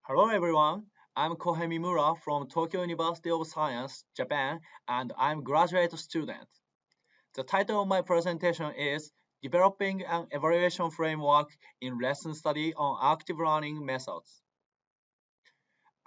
Hello everyone, I'm Kohei Mimura from Tokyo University of Science, Japan, and I'm a graduate student. The title of my presentation is Developing an Evaluation Framework in Lesson Study on Active Learning Methods.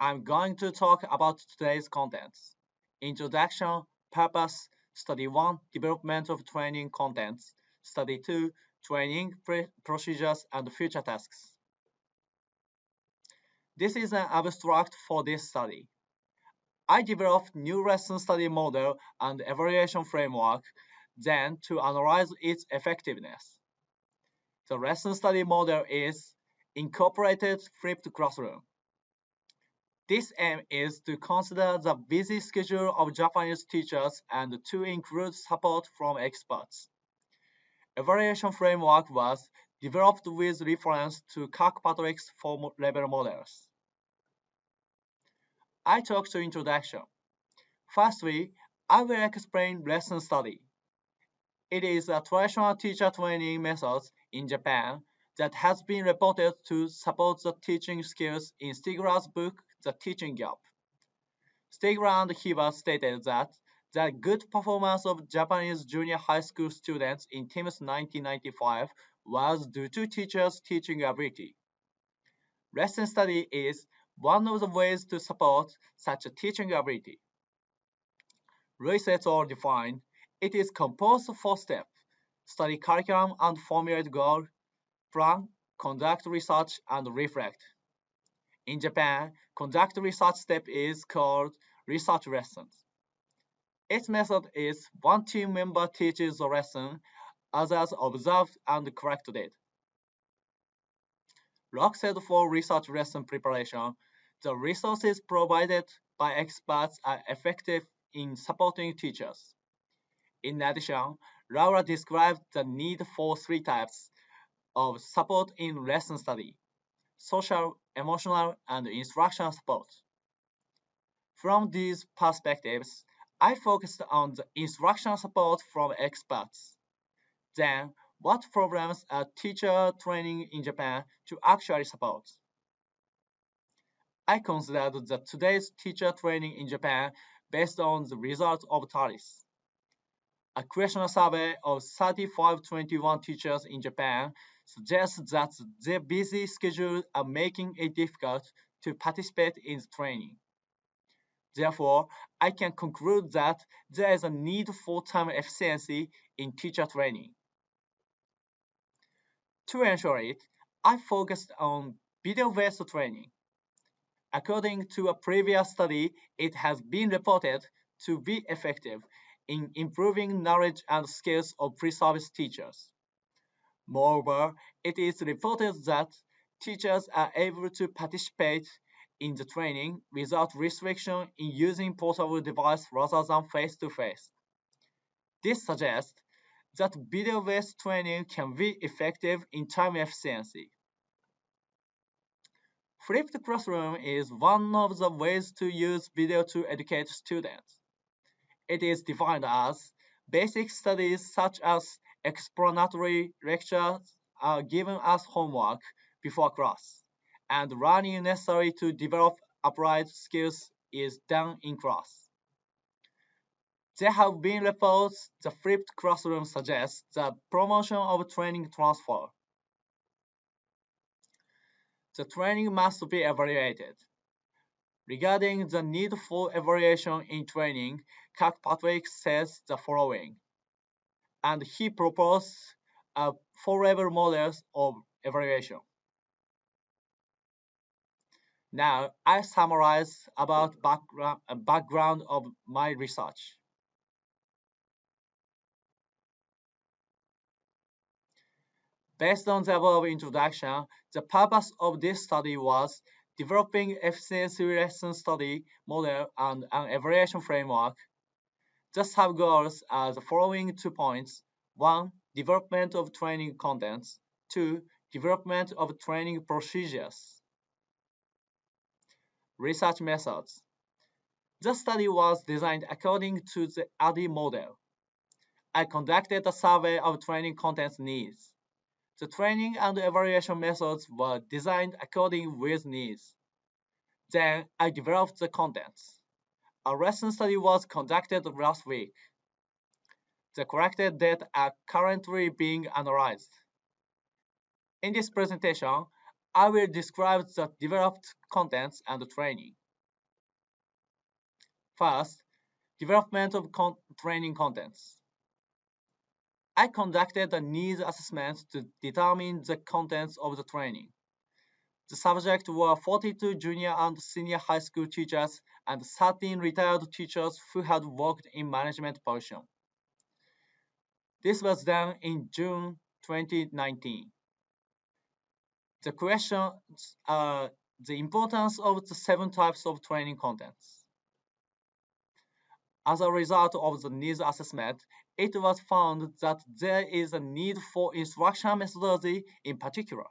I'm going to talk about today's contents. Introduction, Purpose, Study 1, Development of Training Contents, Study 2, Training Procedures and Future Tasks. This is an abstract for this study. I developed new lesson study model and evaluation framework, then to analyze its effectiveness. The lesson study model is incorporated flipped classroom. This aim is to consider the busy schedule of Japanese teachers and to include support from experts. Evaluation framework was developed with reference to Kirkpatrick's four-level models. I talk to introduction. Firstly, I will explain lesson study. It is a traditional teacher training method in Japan that has been reported to support the teaching skills in Stigler's book, The Teaching Gap. Stigler and Hiba stated that the good performance of Japanese junior high school students in TIMSS 1995 was due to teachers' teaching ability. Lesson study is one of the ways to support such a teaching ability. Resets are defined. It is composed of four steps: study curriculum and formulate goal, plan, conduct research, and reflect. In Japan, conduct research step is called research lessons. Its method is one team member teaches the lesson, others observe and correct it. Locke said for research lesson preparation, the resources provided by experts are effective in supporting teachers. In addition, Laura described the need for three types of support in lesson study: social, emotional, and instructional support. From these perspectives, I focused on the instructional support from experts. Then, what problems are teacher training in Japan to actually support? I considered that today's teacher training in Japan based on the results of TALIS. A questionnaire survey of 3521 teachers in Japan suggests that their busy schedules are making it difficult to participate in the training. Therefore, I can conclude that there is a need for time efficiency in teacher training. To ensure it, I focused on video-based training. According to a previous study, it has been reported to be effective in improving knowledge and skills of pre-service teachers. Moreover, it is reported that teachers are able to participate in the training without restriction in using portable device rather than face-to-face. This suggests that video-based training can be effective in time efficiency. Flipped classroom is one of the ways to use video to educate students. It is defined as basic studies such as explanatory lectures are given as homework before class, and learning necessary to develop applied skills is done in class. There have been reports the flipped classroom suggests the promotion of training transfer. The training must be evaluated. Regarding the need for evaluation in training, Kirkpatrick says the following, and he proposed four-level models of evaluation. Now, I summarize about background of my research. Based on the above introduction, the purpose of this study was developing efficiency lesson study model and an evaluation framework. The sub-goals are the following 2 points. 1. Development of training contents. 2. Development of training procedures. Research methods. The study was designed according to the ADDIE model. I conducted a survey of training contents needs. The training and evaluation methods were designed according with needs. Then I developed the contents. A lesson study was conducted last week. The collected data are currently being analyzed. In this presentation, I will describe the developed contents and training. First, development of training contents. I conducted a needs assessment to determine the contents of the training. The subject were 42 junior and senior high school teachers and 13 retired teachers who had worked in management position. This was done in June 2019. The questions are the importance of the 7 types of training contents. As a result of the needs assessment, it was found that there is a need for instructional methodology in particular.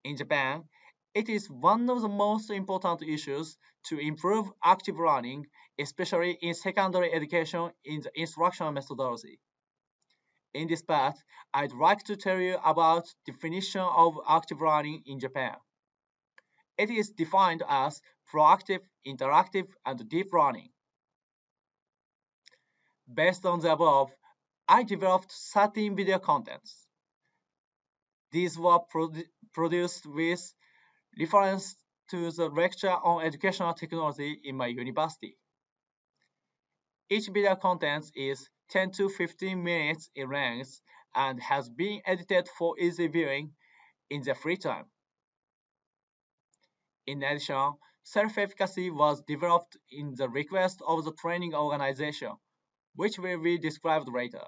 In Japan, it is one of the most important issues to improve active learning, especially in secondary education in the instructional methodology. In this part, I'd like to tell you about definition of active learning in Japan. It is defined as proactive, interactive, and deep learning. Based on the above, I developed 13 video contents. These were produced with reference to the lecture on educational technology in my university. Each video content is 10 to 15 minutes in length and has been edited for easy viewing in the free time. In addition, self-efficacy was developed in the request of the training organization, which will be described later.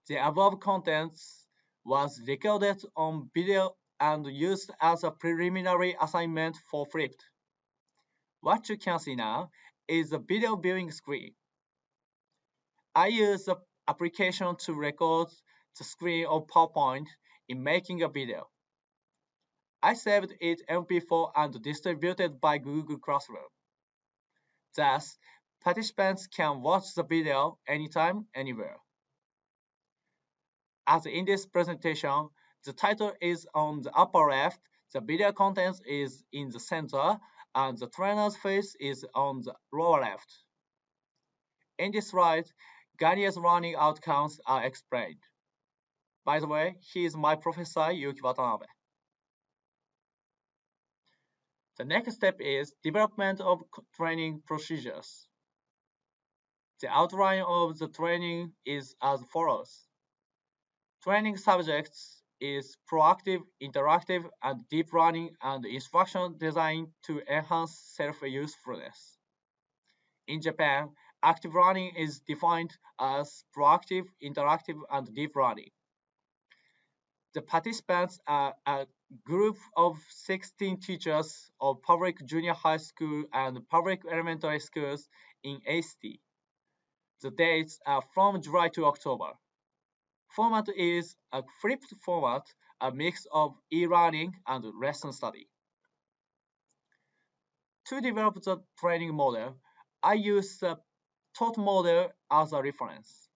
The above contents was recorded on video and used as a preliminary assignment for Flipped. What you can see now is the video viewing screen. I use the application to record the screen of PowerPoint in making a video. I saved it MP4 and distributed by Google Classroom. Thus, participants can watch the video anytime, anywhere. As in this presentation, the title is on the upper left, the video content is in the center, and the trainer's face is on the lower left. In this slide, Garnier's learning outcomes are explained. By the way, he is my professor, Yuki Watanabe. The next step is development of training procedures. The outline of the training is as follows. Training subjects is proactive, interactive, and deep learning and instruction designed to enhance self-usefulness. In Japan, active learning is defined as proactive, interactive, and deep learning. The participants are a group of 16 teachers of public junior high school and public elementary schools in ACT. The dates are from July to October. Format is a flipped format, a mix of e-learning and lesson study. To develop the training model, I use the taught model as a reference.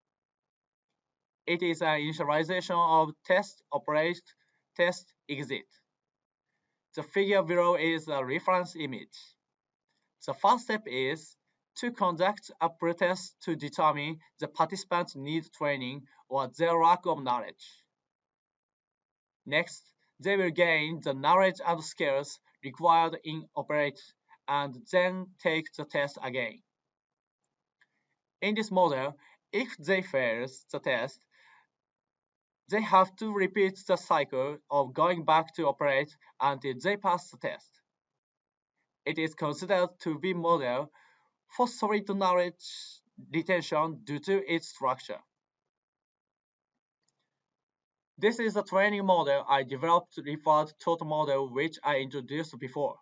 It is an initialization of test, operate, test, exit. The figure below is a reference image. The first step is to conduct a pretest to determine the participants need training or their lack of knowledge. Next, they will gain the knowledge and skills required in operate and then take the test again. In this model, if they fail the test, they have to repeat the cycle of going back to operate until they pass the test. It is considered to be model for solid knowledge retention due to its structure. This is a training model I developed referred taught model which I introduced before.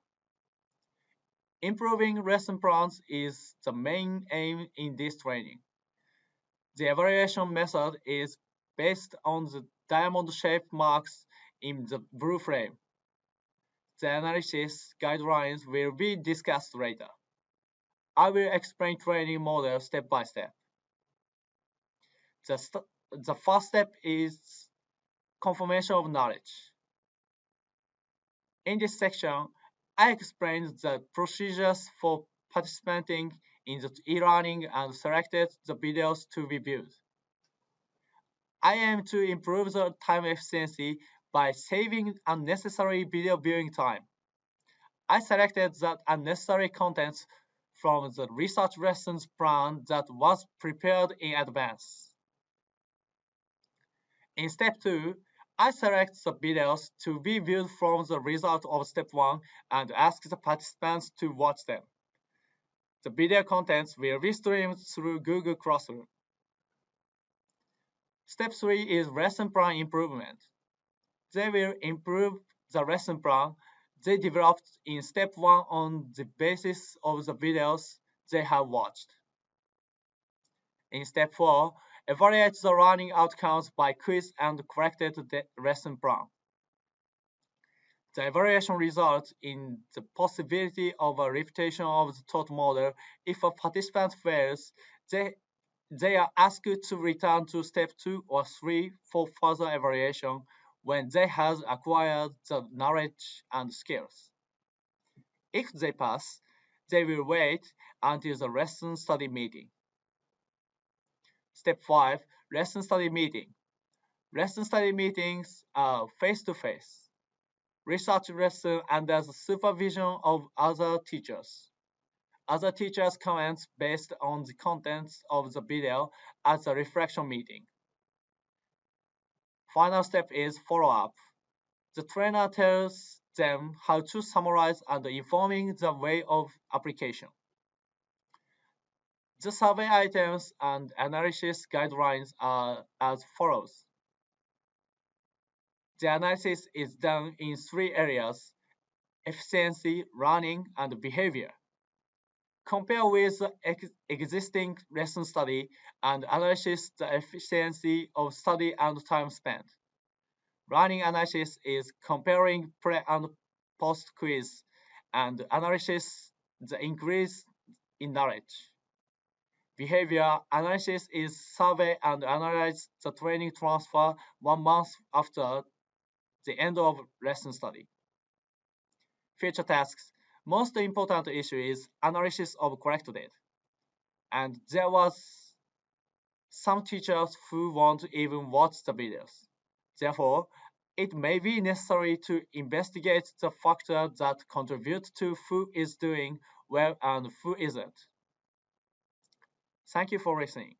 Improving lesson plans is the main aim in this training. The evaluation method is based on the diamond-shaped marks in the blue frame. The analysis guidelines will be discussed later. I will explain training model step by step. The first step is confirmation of knowledge. In this section, I explained the procedures for participating in the e-learning and selected the videos to be viewed. I aim to improve the time efficiency by saving unnecessary video viewing time. I selected the unnecessary contents from the research lessons plan that was prepared in advance. In step 2, I select the videos to be viewed from the result of step 1 and ask the participants to watch them. The video contents will be streamed through Google Classroom. Step 3 is lesson plan improvement. They will improve the lesson plan they developed in step 1 on the basis of the videos they have watched. In step 4, evaluate the learning outcomes by quiz and corrected the lesson plan. The evaluation results in the possibility of a repetition of the taught model. If a participant fails, they are asked to return to step 2 or 3 for further evaluation when they have acquired the knowledge and skills. If they pass, they will wait until the lesson study meeting. Step 5, lesson study meeting. Lesson study meetings are face-to-face. Research lesson under the supervision of other teachers. Other teachers' comments based on the contents of the video at the reflection meeting. Final step is follow-up. The trainer tells them how to summarize and informing the way of application. The survey items and analysis guidelines are as follows. The analysis is done in 3 areas: efficiency, learning, and behavior. Compare with the existing lesson study and analysis the efficiency of study and time spent. Learning analysis is comparing pre and post quiz, and analysis the increase in knowledge. Behavior analysis is survey and analyze the training transfer 1 month after the end of lesson study. Future tasks. Most important issue is analysis of correct data. And there was some teachers who won't even watch the videos. Therefore, it may be necessary to investigate the factors that contribute to who is doing well and who isn't. Thank you for listening.